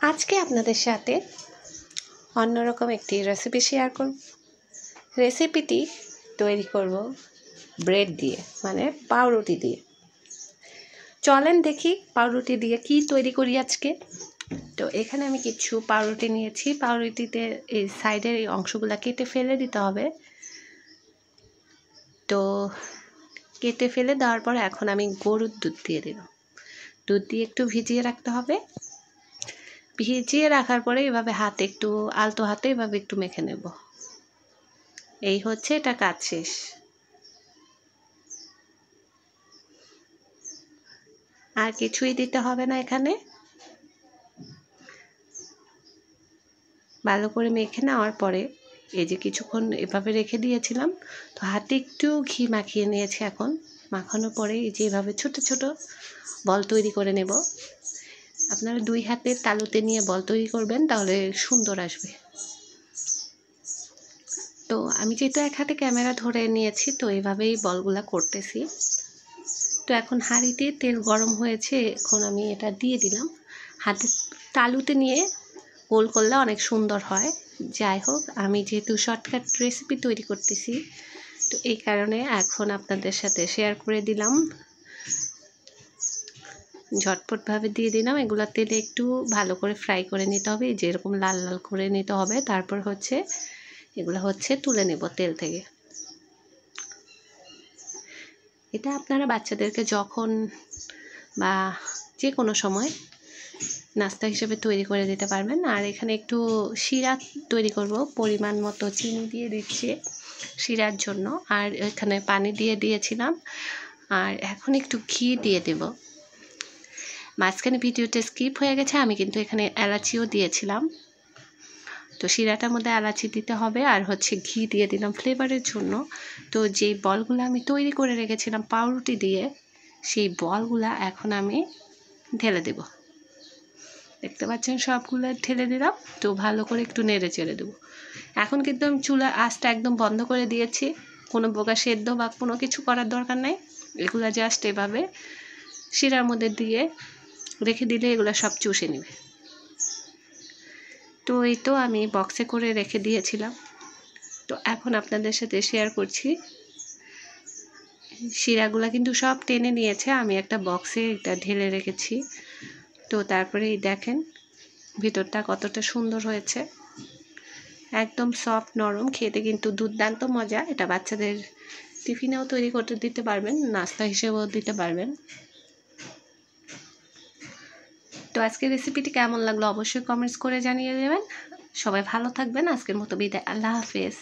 আজকে আপনাদের সাথে অন্যরকম একটি রেসিপি শেয়ার করব। রেসিপিটি তৈরি করব ব্রেড দিয়ে, মানে পাউরুটি দিয়ে। চলেন দেখি পাউরুটি দিয়ে কি তৈরি করি আজকে। তো এখানে আমি কিছু পাউরুটি নিয়েছি। পাউরুটিতে এই সাইডের এই অংশগুলো কেটে ফেলে দিতে হবে। তো কেটে ফেলে দেওয়ার পর এখন আমি গরুর দুধ দিয়ে দিলাম। দুধ দিয়ে একটু ভিজিয়ে রাখতে হবে। ভিজিয়ে রাখার পরে এভাবে হাতে একটু আলতো হাতে এভাবে একটু মেখে নেব। এই হচ্ছে এটা কাজ শেষ। আর কিছুই দিতে হবে না। এখানে ভালো করে মেখে নেওয়ার পরে এই যে কিছুক্ষণ এভাবে রেখে দিয়েছিলাম, তো হাতে একটু ঘি মাখিয়ে নিয়েছি। এখন মাখানোর পরে এই যে এভাবে ছোট ছোট বল তৈরি করে নেব। আপনারা দুই হাতের তালুতে নিয়ে বল তৈরি করবেন, তাহলে সুন্দর আসবে। তো আমি যেহেতু এক হাতে ক্যামেরা ধরে নিয়েছি, তো এইভাবেই বলগুলা করতেছি। তো এখন হাঁড়িতে তেল গরম হয়েছে, এখন আমি এটা দিয়ে দিলাম। হাতে তালুতে নিয়ে গোল করলে অনেক সুন্দর হয়। যাই হোক, আমি যেহেতু শর্টকাট রেসিপি তৈরি করতেছি, তো এই কারণে এখন আপনাদের সাথে শেয়ার করে দিলাম। ঝটপটভাবে দিয়ে দিলাম। এগুলো তেলে একটু ভালো করে ফ্রাই করে নিতে হবে, যেরকম লাল লাল করে নিতে হবে। তারপর হচ্ছে এগুলো তুলে নেব তেল থেকে। এটা আপনারা বাচ্চাদেরকে যখন বা যে কোনো সময় নাস্তা হিসেবে তৈরি করে দিতে পারবেন। আর এখানে একটু শিরা তৈরি করব, পরিমাণ মতো চিনি দিয়ে দিচ্ছি শিরার জন্য। আর এখানে পানি দিয়ে দিয়েছিলাম। আর এখন একটু ঘি দিয়ে দেব। মাঝখানে ভিডিওটা স্কিপ হয়ে গেছে, আমি কিন্তু এখানে এলাচিও দিয়েছিলাম। তো শিরাটার মধ্যে এলাচি দিতে হবে, আর হচ্ছে ঘি দিয়ে দিলাম ফ্লেভারের জন্য। তো যেই বলগুলো আমি তৈরি করে রেখেছিলাম পাউরুটি দিয়ে, সেই বলগুলা এখন আমি ঢেলে দেব। দেখতে পাচ্ছেন সবগুলো ঢেলে দিলাম। তো ভালো করে একটু নেড়ে চেড়ে দেবো। এখন কিন্তু আমি চুলার আঁচটা একদম বন্ধ করে দিয়েছি। কোনো প্রকার সেদ্ধ বা কোনো কিছু করার দরকার নাই। এগুলো জাস্ট এভাবে শিরার মধ্যে দিয়ে রেখে দিলে এগুলো সব চুষে নেবে। তো এই তো আমি বক্সে করে রেখে দিয়েছিলাম। তো এখন আপনাদের সাথে শেয়ার করছি। শিরাগুলো কিন্তু সব টেনে নিয়েছে। আমি একটা বক্সে এটা ঢেলে রেখেছি। তো তারপরে এই দেখেন ভিতরটা কতটা সুন্দর হয়েছে, একদম সফট নরম, খেতে কিন্তু দুর্দান্ত মজা। এটা বাচ্চাদের টিফিনেও তৈরি করতে দিতে পারবেন, নাস্তা হিসেবেও দিতে পারবেন। তো আজকের রেসিপিটি কেমন লাগলো অবশ্যই কমেন্টস করে জানিয়ে দেবেন। সবাই ভালো থাকবেন। আজকের মতো বিদায়। আল্লাহ হাফেজ।